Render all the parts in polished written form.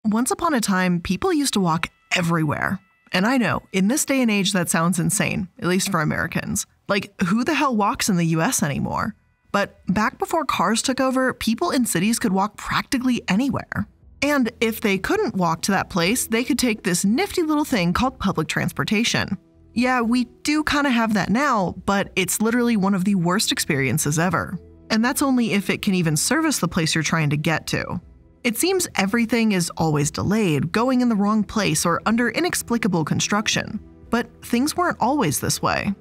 Once upon a time, people used to walk everywhere. And I know, in this day and age, that sounds insane, at least for Americans. Like, who the hell walks in the US anymore? But back before cars took over, people in cities could walk practically anywhere. And if they couldn't walk to that place, they could take this nifty little thing called public transportation. Yeah, we do kind of have that now, but it's literally one of the worst experiences ever. And that's only if it can even service the place you're trying to get to. It seems everything is always delayed, going in the wrong place, or under inexplicable construction. But things weren't always this way.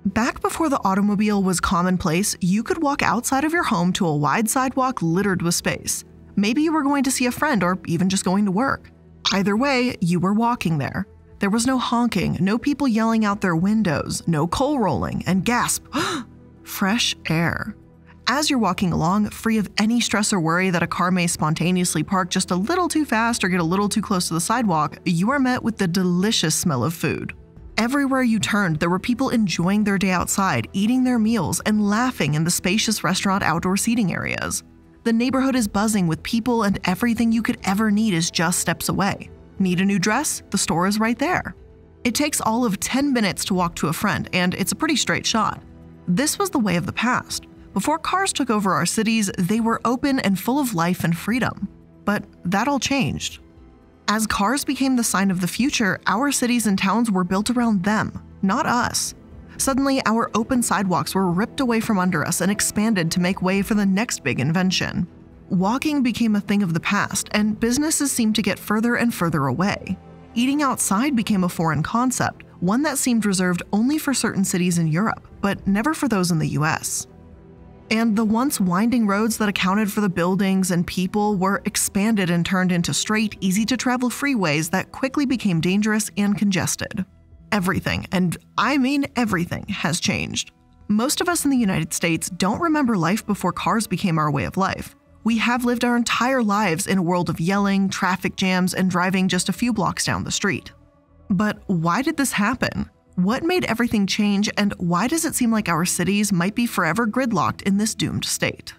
Back before the automobile was commonplace, you could walk outside of your home to a wide sidewalk littered with space. Maybe you were going to see a friend or even just going to work. Either way, you were walking there. There was no honking, no people yelling out their windows, no coal rolling, and gasp, fresh air. As you're walking along, free of any stress or worry that a car may spontaneously park just a little too fast or get a little too close to the sidewalk, you are met with the delicious smell of food. Everywhere you turned, there were people enjoying their day outside, eating their meals, and laughing in the spacious restaurant outdoor seating areas. The neighborhood is buzzing with people, and everything you could ever need is just steps away. Need a new dress? The store is right there. It takes all of 10 minutes to walk to a friend, and it's a pretty straight shot. This was the way of the past. Before cars took over our cities, they were open and full of life and freedom. But that all changed. As cars became the sign of the future, our cities and towns were built around them, not us. Suddenly, our open sidewalks were ripped away from under us and expanded to make way for the next big invention. Walking became a thing of the past, and businesses seemed to get further and further away. Eating outside became a foreign concept, one that seemed reserved only for certain cities in Europe, but never for those in the US. And the once winding roads that accounted for the buildings and people were expanded and turned into straight, easy-to-travel freeways that quickly became dangerous and congested. Everything, and I mean everything, has changed. Most of us in the United States don't remember life before cars became our way of life. We have lived our entire lives in a world of yelling, traffic jams, and driving just a few blocks down the street. But why did this happen? What made everything change, and why does it seem like our cities might be forever gridlocked in this doomed state?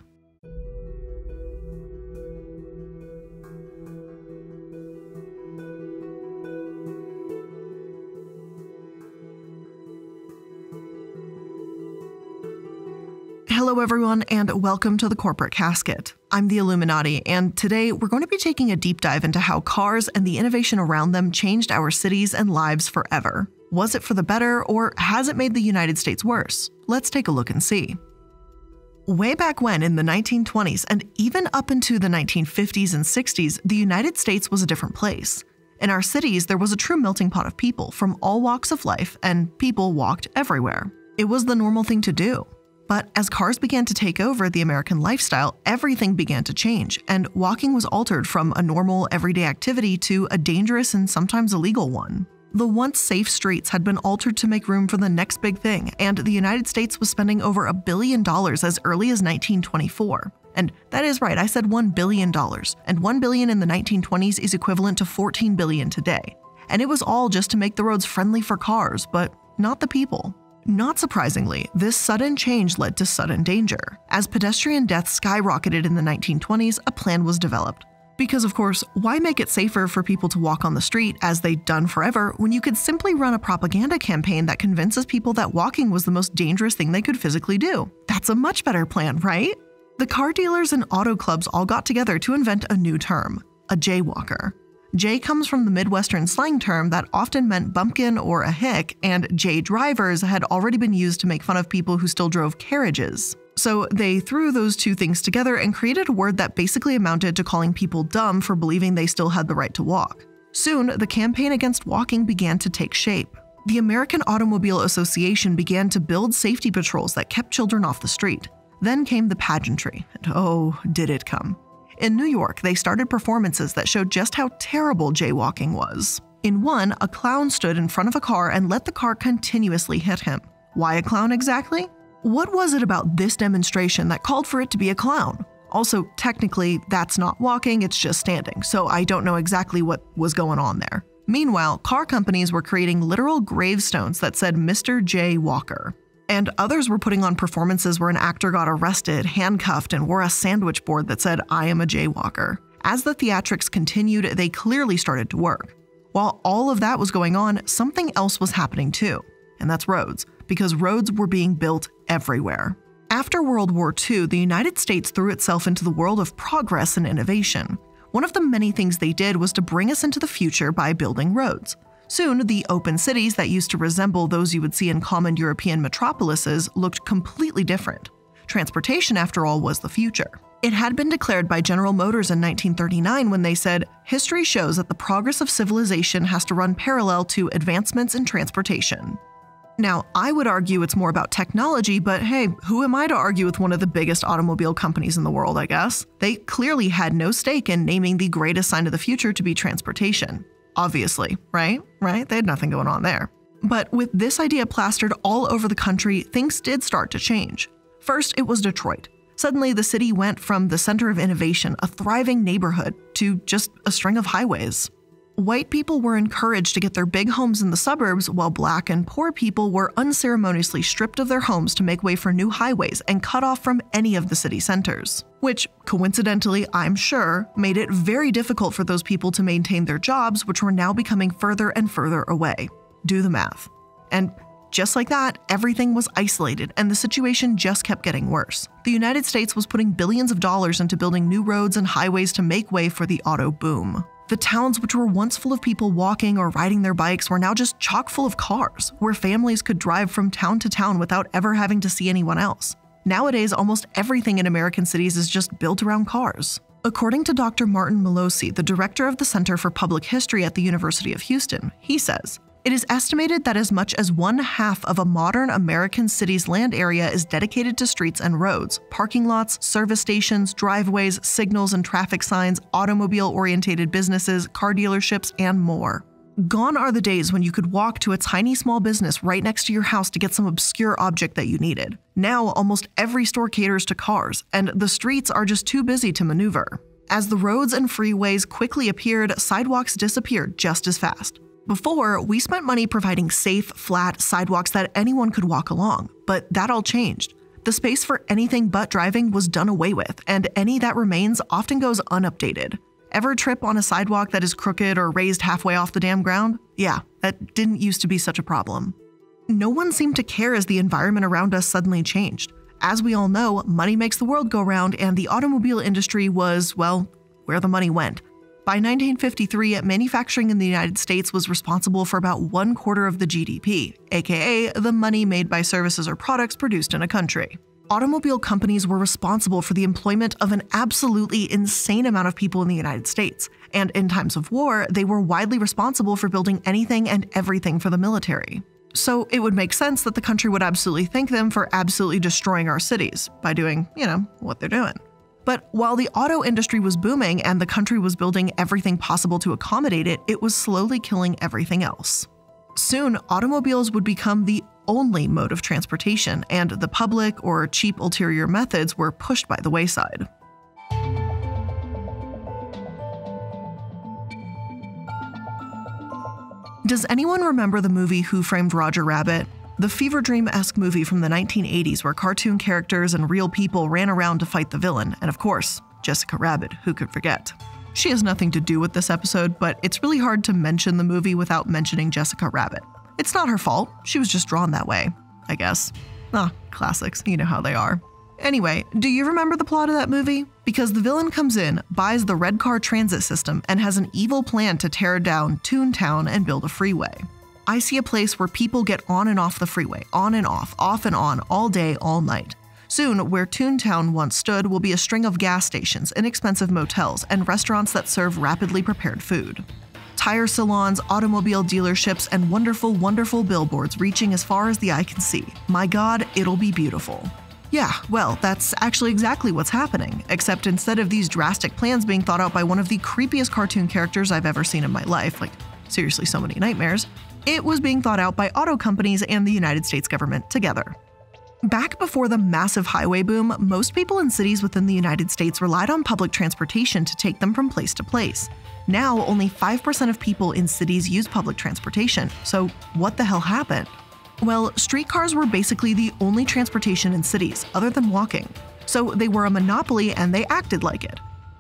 Hello everyone, and welcome to the Corporate Casket. I'm the Illuminati, and today we're going to be taking a deep dive into how cars and the innovation around them changed our cities and lives forever. Was it for the better, or has it made the United States worse? Let's take a look and see. Way back when, in the 1920s and even up into the 1950s and 60s, the United States was a different place. In our cities, there was a true melting pot of people from all walks of life, and people walked everywhere. It was the normal thing to do. But as cars began to take over the American lifestyle, everything began to change, and walking was altered from a normal, everyday activity to a dangerous and sometimes illegal one. The once safe streets had been altered to make room for the next big thing, and the United States was spending over $1 billion as early as 1924. And that is right, I said $1 billion, and $1 billion in the 1920s is equivalent to $14 billion today. And it was all just to make the roads friendly for cars, but not the people. Not surprisingly, this sudden change led to sudden danger. As pedestrian deaths skyrocketed in the 1920s, a plan was developed. Because of course, why make it safer for people to walk on the street, as they'd done forever, when you could simply run a propaganda campaign that convinces people that walking was the most dangerous thing they could physically do? That's a much better plan, right? The car dealers and auto clubs all got together to invent a new term, a jaywalker. Jay comes from the Midwestern slang term that often meant bumpkin or a hick, and jay drivers had already been used to make fun of people who still drove carriages. So they threw those two things together and created a word that basically amounted to calling people dumb for believing they still had the right to walk. Soon, the campaign against walking began to take shape. The American Automobile Association began to build safety patrols that kept children off the street. Then came the pageantry, and oh, did it come. In New York, they started performances that showed just how terrible jaywalking was. In one, a clown stood in front of a car and let the car continuously hit him. Why a clown exactly? What was it about this demonstration that called for it to be a clown? Also, technically, that's not walking, it's just standing, so I don't know exactly what was going on there. Meanwhile, car companies were creating literal gravestones that said Mr. J. Walker. And others were putting on performances where an actor got arrested, handcuffed, and wore a sandwich board that said, "I am a jaywalker." As the theatrics continued, they clearly started to work. While all of that was going on, something else was happening too, and that's roads, because roads were being built everywhere. After World War II, the United States threw itself into the world of progress and innovation. One of the many things they did was to bring us into the future by building roads. Soon, the open cities that used to resemble those you would see in common European metropolises looked completely different. Transportation, after all, was the future. It had been declared by General Motors in 1939 when they said, "History shows that the progress of civilization has to run parallel to advancements in transportation." Now, I would argue it's more about technology, but hey, who am I to argue with one of the biggest automobile companies in the world, I guess? They clearly had no stake in naming the greatest sign of the future to be transportation. Obviously, right? They had nothing going on there. But with this idea plastered all over the country, things did start to change. First, it was Detroit. Suddenly, the city went from the center of innovation, a thriving neighborhood, to just a string of highways. White people were encouraged to get their big homes in the suburbs, while Black and poor people were unceremoniously stripped of their homes to make way for new highways and cut off from any of the city centers. Which, coincidentally, I'm sure, made it very difficult for those people to maintain their jobs, which were now becoming further and further away. Do the math. And just like that, everything was isolated, and the situation just kept getting worse. The United States was putting billions of dollars into building new roads and highways to make way for the auto boom. The towns which were once full of people walking or riding their bikes were now just chock full of cars, where families could drive from town to town without ever having to see anyone else. Nowadays, almost everything in American cities is just built around cars. According to Dr. Martin Melosi, the director of the Center for Public History at the University of Houston, he says, "It is estimated that as much as 1/2 of a modern American city's land area is dedicated to streets and roads, parking lots, service stations, driveways, signals and traffic signs, automobile-oriented businesses, car dealerships, and more." Gone are the days when you could walk to a tiny small business right next to your house to get some obscure object that you needed. Now, almost every store caters to cars, and the streets are just too busy to maneuver. As the roads and freeways quickly appeared, sidewalks disappeared just as fast. Before, we spent money providing safe, flat sidewalks that anyone could walk along, but that all changed. The space for anything but driving was done away with, and any that remains often goes unupdated. Ever trip on a sidewalk that is crooked or raised halfway off the damn ground? Yeah, that didn't used to be such a problem. No one seemed to care as the environment around us suddenly changed. As we all know, money makes the world go round, and the automobile industry was, well, where the money went. By 1953, manufacturing in the United States was responsible for about 1/4 of the GDP, aka the money made by services or products produced in a country. Automobile companies were responsible for the employment of an absolutely insane amount of people in the United States, and in times of war, they were widely responsible for building anything and everything for the military. So it would make sense that the country would absolutely thank them for absolutely destroying our cities by doing, what they're doing. But while the auto industry was booming and the country was building everything possible to accommodate it, it was slowly killing everything else. Soon, automobiles would become the only mode of transportation, and the public or cheap ulterior methods were pushed by the wayside. Does anyone remember the movie Who Framed Roger Rabbit? The fever dream-esque movie from the 1980s where cartoon characters and real people ran around to fight the villain, and of course, Jessica Rabbit, who could forget? She has nothing to do with this episode, but it's really hard to mention the movie without mentioning Jessica Rabbit. It's not her fault, she was just drawn that way, I guess. Classics, you know how they are. Anyway, do you remember the plot of that movie? Because the villain comes in, buys the red car transit system, and has an evil plan to tear down Toontown and build a freeway. I see a place where people get on and off the freeway, on and off and on, all day, all night. Soon, where Toontown once stood will be a string of gas stations, inexpensive motels, and restaurants that serve rapidly prepared food. Tire salons, automobile dealerships, and wonderful, wonderful billboards reaching as far as the eye can see. My God, it'll be beautiful. Yeah, well, that's actually exactly what's happening, except instead of these drastic plans being thought out by one of the creepiest cartoon characters I've ever seen in my life, like, seriously, so many nightmares, it was being thought out by auto companies and the United States government together. Back before the massive highway boom, most people in cities within the United States relied on public transportation to take them from place to place. Now, only 5% of people in cities use public transportation, so what the hell happened? Well, streetcars were basically the only transportation in cities, other than walking. So they were a monopoly and they acted like it.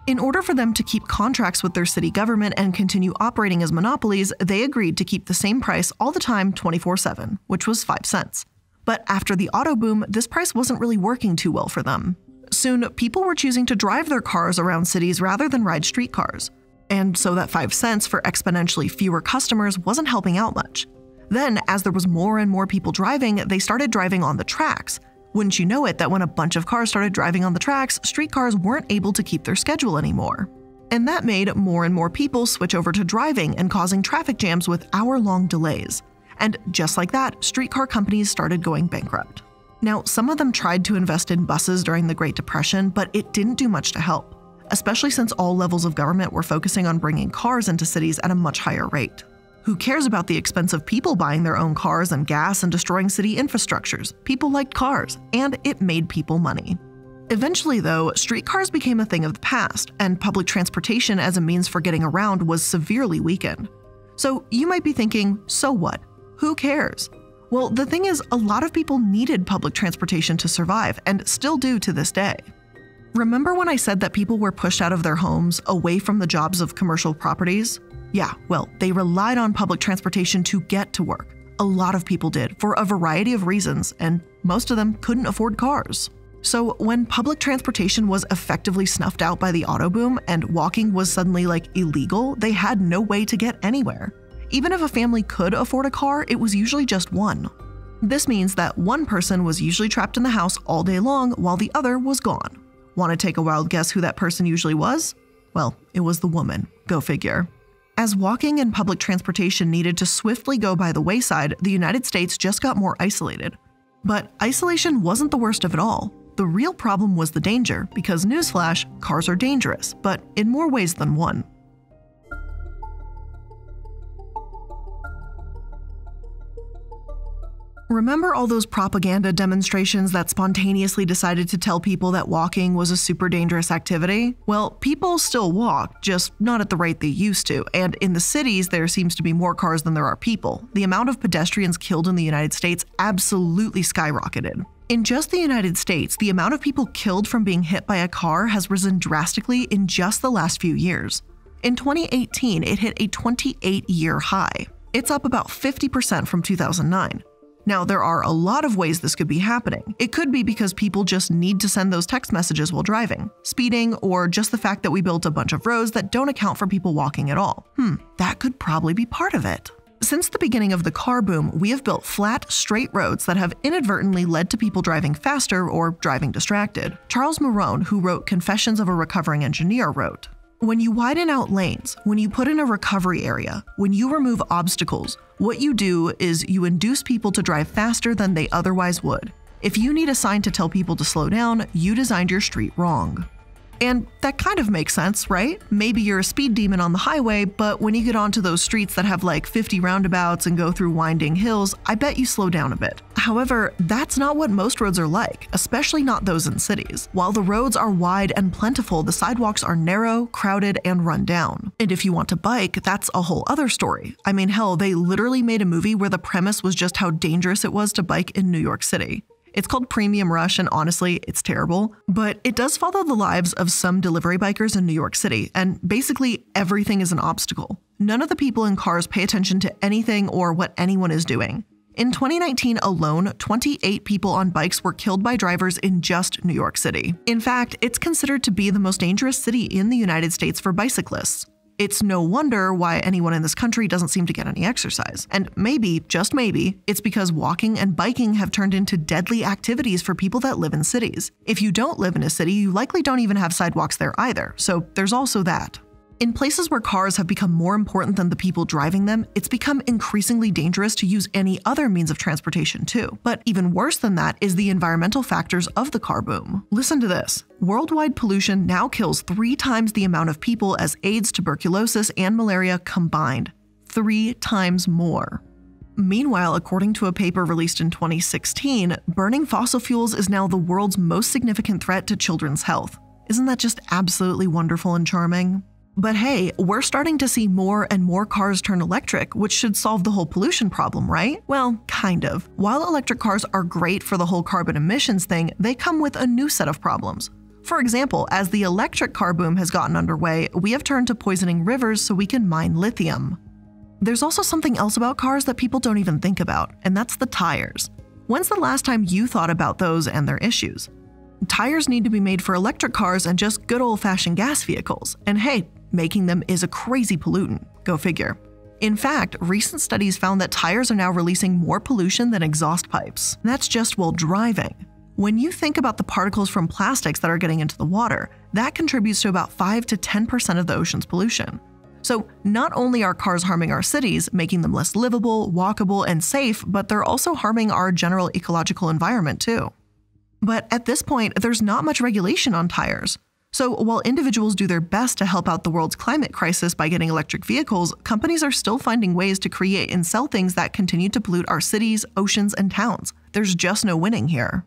In order for them to keep contracts with their city government and continue operating as monopolies, they agreed to keep the same price all the time 24/7, which was 5 cents. But after the auto boom, this price wasn't really working too well for them. Soon, people were choosing to drive their cars around cities rather than ride streetcars. And so that 5 cents for exponentially fewer customers wasn't helping out much. Then, as there was more and more people driving, they started driving on the tracks. Wouldn't you know it that when a bunch of cars started driving on the tracks, streetcars weren't able to keep their schedule anymore. And that made more and more people switch over to driving and causing traffic jams with hour-long delays. And just like that, streetcar companies started going bankrupt. Now, some of them tried to invest in buses during the Great Depression, but it didn't do much to help, especially since all levels of government were focusing on bringing cars into cities at a much higher rate. Who cares about the expense of people buying their own cars and gas and destroying city infrastructures? People liked cars, and it made people money. Eventually, though, streetcars became a thing of the past, and public transportation as a means for getting around was severely weakened. So you might be thinking, so what? Who cares? Well, the thing is, a lot of people needed public transportation to survive, and still do to this day. Remember when I said that people were pushed out of their homes, away from the jobs of commercial properties? Yeah, well, they relied on public transportation to get to work. A lot of people did, for a variety of reasons, and most of them couldn't afford cars. So when public transportation was effectively snuffed out by the auto boom and walking was suddenly illegal, they had no way to get anywhere. Even if a family could afford a car, it was usually just one. This means that one person was usually trapped in the house all day long while the other was gone. Want to take a wild guess who that person usually was? Well, it was the woman. Go figure. As walking and public transportation needed to swiftly go by the wayside, the United States just got more isolated. But isolation wasn't the worst of it all. The real problem was the danger, because newsflash, cars are dangerous, but in more ways than one. Remember all those propaganda demonstrations that spontaneously decided to tell people that walking was a super dangerous activity? Well, people still walk, just not at the rate they used to, and in the cities there seems to be more cars than there are people. The amount of pedestrians killed in the United States absolutely skyrocketed. In just the United States, the amount of people killed from being hit by a car has risen drastically in just the last few years. In 2018, it hit a 28-year high. It's up about 50% from 2009. Now, there are a lot of ways this could be happening. It could be because people just need to send those text messages while driving, speeding, or just the fact that we built a bunch of roads that don't account for people walking at all. That could probably be part of it. Since the beginning of the car boom, we have built flat, straight roads that have inadvertently led to people driving faster or driving distracted. Charles Marone, who wrote Confessions of a Recovering Engineer, wrote, "When you widen out lanes, when you put in a recovery area, when you remove obstacles, what you do is you induce people to drive faster than they otherwise would. If you need a sign to tell people to slow down, you designed your street wrong." And that kind of makes sense, right? Maybe you're a speed demon on the highway, but when you get onto those streets that have 50 roundabouts and go through winding hills, I bet you slow down a bit. However, that's not what most roads are like, especially not those in cities. While the roads are wide and plentiful, the sidewalks are narrow, crowded, and run down. And if you want to bike, that's a whole other story. I mean, hell, they literally made a movie where the premise was just how dangerous it was to bike in New York City. It's called Premium Rush, and honestly, it's terrible, but it does follow the lives of some delivery bikers in New York City, and basically everything is an obstacle. None of the people in cars pay attention to anything or what anyone is doing. In 2019 alone, 28 people on bikes were killed by drivers in just New York City. In fact, it's considered to be the most dangerous city in the United States for bicyclists. It's no wonder why anyone in this country doesn't seem to get any exercise. And maybe, just maybe, it's because walking and biking have turned into deadly activities for people that live in cities. If you don't live in a city, you likely don't even have sidewalks there either, so there's also that. In places where cars have become more important than the people driving them, it's become increasingly dangerous to use any other means of transportation too. But even worse than that is the environmental factors of the car boom. Listen to this. Worldwide pollution now kills 3 times the amount of people as AIDS, tuberculosis, and malaria combined. 3 times more. Meanwhile, according to a paper released in 2016, burning fossil fuels is now the world's most significant threat to children's health. Isn't that just absolutely wonderful and charming? But hey, we're starting to see more and more cars turn electric, which should solve the whole pollution problem, right? Well, kind of. While electric cars are great for the whole carbon emissions thing, they come with a new set of problems. For example, as the electric car boom has gotten underway, we have turned to poisoning rivers so we can mine lithium. There's also something else about cars that people don't even think about, and that's the tires. When's the last time you thought about those and their issues? Tires need to be made for electric cars and just good old-fashioned gas vehicles. And hey, making them is a crazy pollutant. Go figure. In fact, recent studies found that tires are now releasing more pollution than exhaust pipes. That's just while driving. When you think about the particles from plastics that are getting into the water, that contributes to about 5 to 10% of the ocean's pollution. So not only are cars harming our cities, making them less livable, walkable, and safe, but they're also harming our general ecological environment too. But at this point, there's not much regulation on tires. So while individuals do their best to help out the world's climate crisis by getting electric vehicles, companies are still finding ways to create and sell things that continue to pollute our cities, oceans, and towns. There's just no winning here.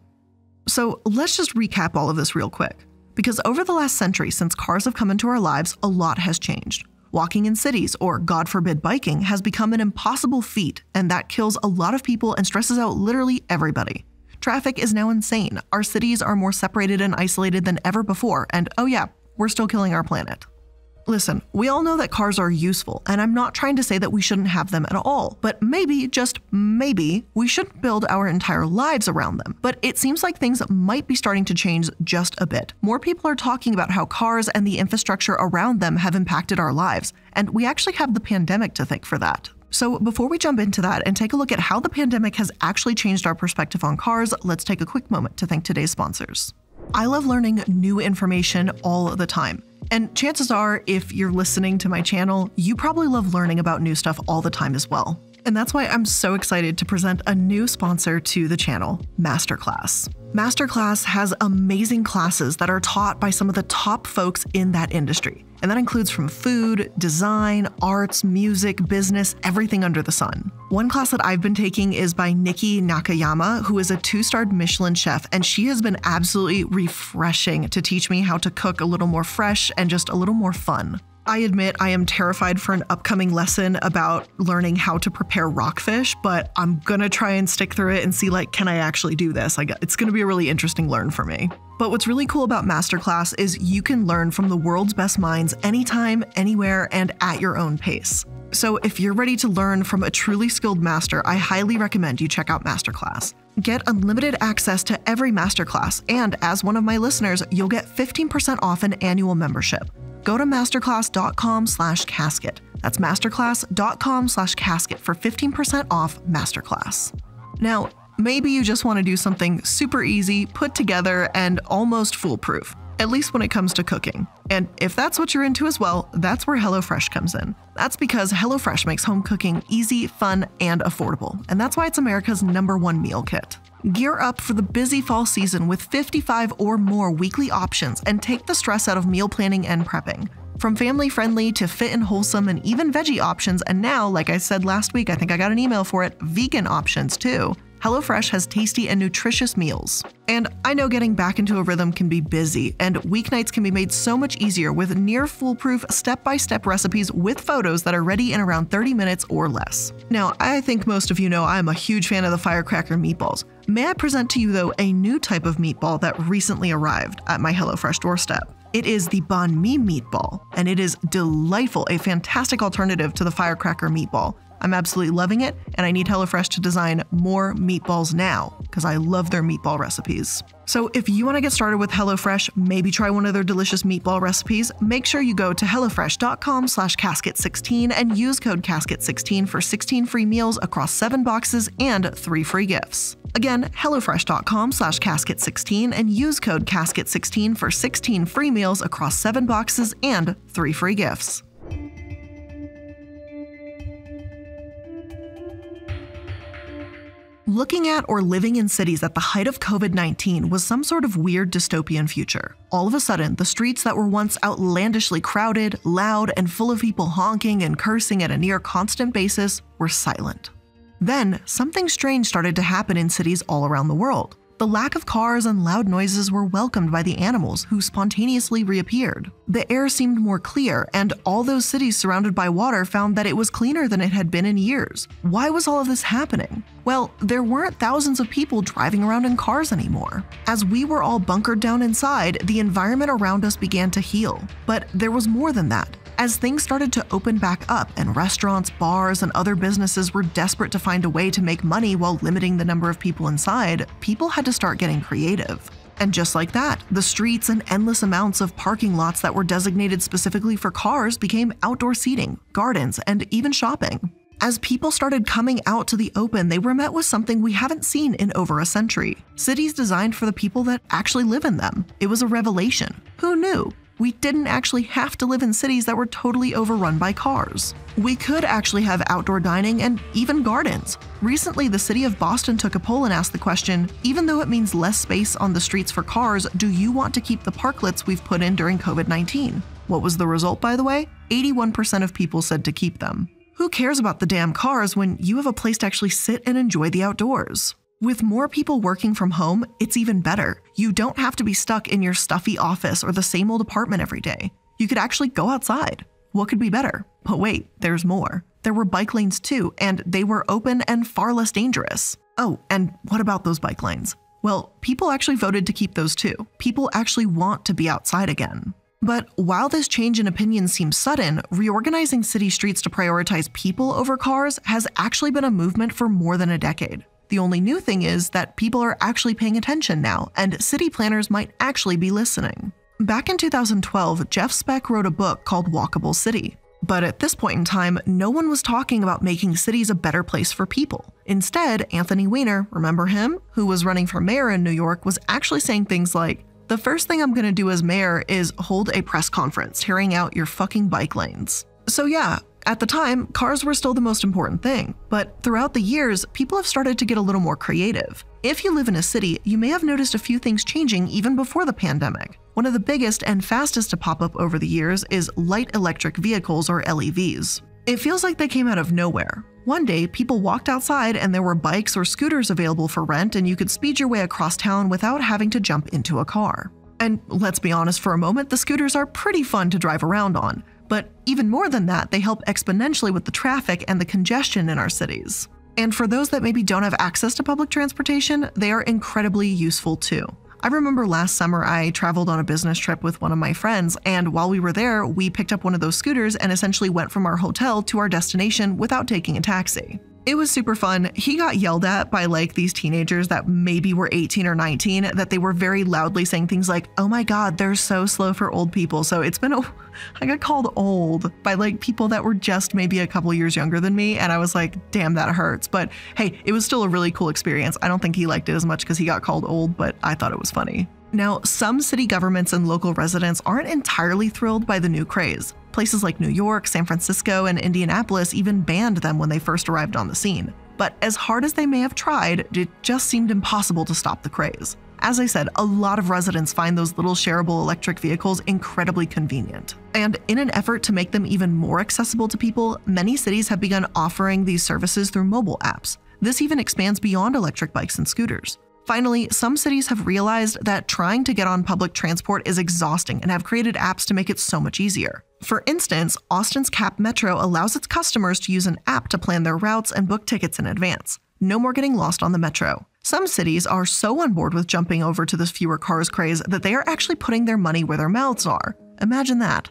So let's just recap all of this real quick. Because over the last century, since cars have come into our lives, a lot has changed. Walking in cities, or God forbid biking, has become an impossible feat, and that kills a lot of people and stresses out literally everybody. Traffic is now insane. Our cities are more separated and isolated than ever before, and oh yeah, we're still killing our planet. Listen, we all know that cars are useful, and I'm not trying to say that we shouldn't have them at all, but maybe, just maybe, we shouldn't build our entire lives around them. But it seems like things might be starting to change just a bit. More people are talking about how cars and the infrastructure around them have impacted our lives, and we actually have the pandemic to thank for that. So before we jump into that and take a look at how the pandemic has actually changed our perspective on cars, let's take a quick moment to thank today's sponsors. I love learning new information all the time. And chances are, if you're listening to my channel, you probably love learning about new stuff all the time as well. And that's why I'm so excited to present a new sponsor to the channel, Masterclass. Masterclass has amazing classes that are taught by some of the top folks in that industry. And that includes from food, design, arts, music, business, everything under the sun. One class that I've been taking is by Nikki Nakayama, who is a 2-starred Michelin chef, and she has been absolutely refreshing to teach me how to cook a little more fresh and just a little more fun. I admit I am terrified for an upcoming lesson about learning how to prepare rockfish, but I'm gonna try and stick through it and see can I actually do this? It's gonna be a really interesting learn for me. But what's really cool about Masterclass is you can learn from the world's best minds anytime, anywhere, and at your own pace. So if you're ready to learn from a truly skilled master, I highly recommend you check out Masterclass. Get unlimited access to every Masterclass, and as one of my listeners, you'll get 15% off an annual membership. Go to masterclass.com/casket. That's masterclass.com/casket for 15% off Masterclass. Now, maybe you just want to do something super easy, put together, and almost foolproof, at least when it comes to cooking. And if that's what you're into as well, that's where Hellofresh comes in. That's because Hellofresh makes home cooking easy, fun, and affordable. And that's why it's America's #1 meal kit. Gear up for the busy fall season with 55 or more weekly options and take the stress out of meal planning and prepping. From family-friendly to fit and wholesome and even veggie options, and now, like I said last week, I think I got an email for it, vegan options too. HelloFresh has tasty and nutritious meals. And I know getting back into a rhythm can be busy, and weeknights can be made so much easier with near foolproof step-by-step recipes with photos that are ready in around 30 minutes or less. Now, I think most of you know I'm a huge fan of the firecracker meatballs. May I present to you, though, a new type of meatball that recently arrived at my HelloFresh doorstep. It is the banh mi meatball, and it is delightful, a fantastic alternative to the firecracker meatball. I'm absolutely loving it, and I need HelloFresh to design more meatballs now, because I love their meatball recipes. So if you want to get started with HelloFresh, maybe try one of their delicious meatball recipes, make sure you go to hellofresh.com/casket16 and use code casket16 for 16 free meals across 7 boxes and 3 free gifts. Again, hellofresh.com/casket16 and use code casket16 for 16 free meals across 7 boxes and 3 free gifts. Looking at or living in cities at the height of COVID-19 was some sort of weird dystopian future. All of a sudden, the streets that were once outlandishly crowded, loud, and full of people honking and cursing at a near constant basis were silent. Then, something strange started to happen in cities all around the world. The lack of cars and loud noises were welcomed by the animals who spontaneously reappeared. The air seemed more clear, and all those cities surrounded by water found that it was cleaner than it had been in years. Why was all of this happening? Well, there weren't thousands of people driving around in cars anymore. As we were all bunkered down inside, the environment around us began to heal. But there was more than that. As things started to open back up and restaurants, bars, and other businesses were desperate to find a way to make money while limiting the number of people inside, people had to start getting creative. And just like that, the streets and endless amounts of parking lots that were designated specifically for cars became outdoor seating, gardens, and even shopping. As people started coming out to the open, they were met with something we haven't seen in over a century. Cities designed for the people that actually live in them. It was a revelation. Who knew? We didn't actually have to live in cities that were totally overrun by cars. We could actually have outdoor dining and even gardens. Recently, the city of Boston took a poll and asked the question, even though it means less space on the streets for cars, do you want to keep the parklets we've put in during COVID-19? What was the result, by the way? 81% of people said to keep them. Who cares about the damn cars when you have a place to actually sit and enjoy the outdoors? With more people working from home, it's even better. You don't have to be stuck in your stuffy office or the same old apartment every day. You could actually go outside. What could be better? But wait, there's more. There were bike lanes too, and they were open and far less dangerous. Oh, and what about those bike lanes? Well, people actually voted to keep those too. People actually want to be outside again. But while this change in opinion seems sudden, reorganizing city streets to prioritize people over cars has actually been a movement for more than a decade. The only new thing is that people are actually paying attention now, and city planners might actually be listening. Back in 2012, Jeff Speck wrote a book called Walkable City. But at this point in time, no one was talking about making cities a better place for people. Instead, Anthony Weiner, remember him, who was running for mayor in New York, was actually saying things like, "The first thing I'm gonna do as mayor is hold a press conference tearing out your fucking bike lanes." So yeah, at the time, cars were still the most important thing, but throughout the years, people have started to get a little more creative. If you live in a city, you may have noticed a few things changing even before the pandemic. One of the biggest and fastest to pop up over the years is light electric vehicles, or LEVs. It feels like they came out of nowhere. One day, people walked outside and there were bikes or scooters available for rent, and you could speed your way across town without having to jump into a car. And let's be honest for a moment, the scooters are pretty fun to drive around on. But even more than that, they help exponentially with the traffic and the congestion in our cities. And for those that maybe don't have access to public transportation, they are incredibly useful too. I remember last summer I traveled on a business trip with one of my friends, and while we were there, we picked up one of those scooters and essentially went from our hotel to our destination without taking a taxi. It was super fun. He got yelled at by like these teenagers that maybe were 18 or 19, that they were very loudly saying things like, "Oh my God, they're so slow for old people." So I got called old by like people that were just maybe a couple years younger than me. And I was like, damn, that hurts. But hey, it was still a really cool experience. I don't think he liked it as much because he got called old, but I thought it was funny. Now, some city governments and local residents aren't entirely thrilled by the new craze. Places like New York, San Francisco, and Indianapolis even banned them when they first arrived on the scene. But as hard as they may have tried, it just seemed impossible to stop the craze. As I said, a lot of residents find those little shareable electric vehicles incredibly convenient. And in an effort to make them even more accessible to people, many cities have begun offering these services through mobile apps. This even expands beyond electric bikes and scooters. Finally, some cities have realized that trying to get on public transport is exhausting and have created apps to make it so much easier. For instance, Austin's Cap Metro allows its customers to use an app to plan their routes and book tickets in advance. No more getting lost on the metro. Some cities are so on board with jumping over to this fewer cars craze that they are actually putting their money where their mouths are. Imagine that.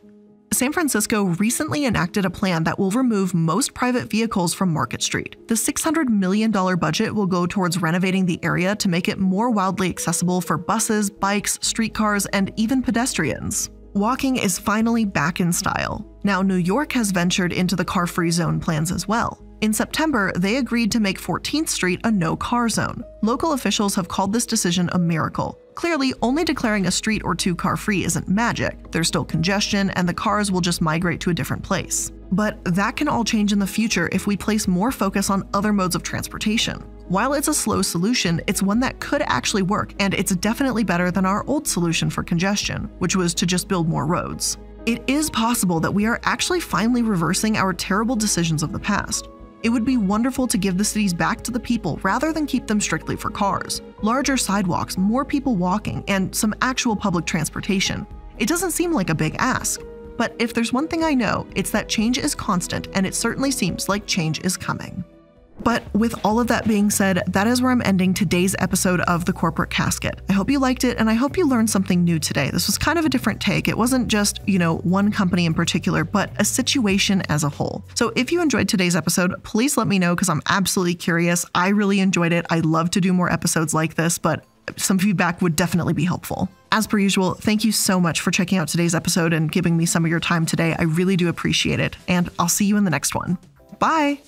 San Francisco recently enacted a plan that will remove most private vehicles from Market Street. The $600 million budget will go towards renovating the area to make it more wildly accessible for buses, bikes, streetcars, and even pedestrians. Walking is finally back in style. Now, New York has ventured into the car-free zone plans as well. In September, they agreed to make 14th Street a no-car zone. Local officials have called this decision a miracle. Clearly, only declaring a street or two car-free isn't magic. There's still congestion, and the cars will just migrate to a different place. But that can all change in the future if we place more focus on other modes of transportation. While it's a slow solution, it's one that could actually work, and it's definitely better than our old solution for congestion, which was to just build more roads. It is possible that we are actually finally reversing our terrible decisions of the past. It would be wonderful to give the cities back to the people rather than keep them strictly for cars. Larger sidewalks, more people walking, and some actual public transportation. It doesn't seem like a big ask. But if there's one thing I know, it's that change is constant, and it certainly seems like change is coming. But with all of that being said, that is where I'm ending today's episode of The Corporate Casket. I hope you liked it, and I hope you learned something new today. This was kind of a different take. It wasn't just, one company in particular, but a situation as a whole. So if you enjoyed today's episode, please let me know because I'm absolutely curious. I really enjoyed it. I'd love to do more episodes like this, but some feedback would definitely be helpful. As per usual, thank you so much for checking out today's episode and giving me some of your time today. I really do appreciate it, and I'll see you in the next one. Bye!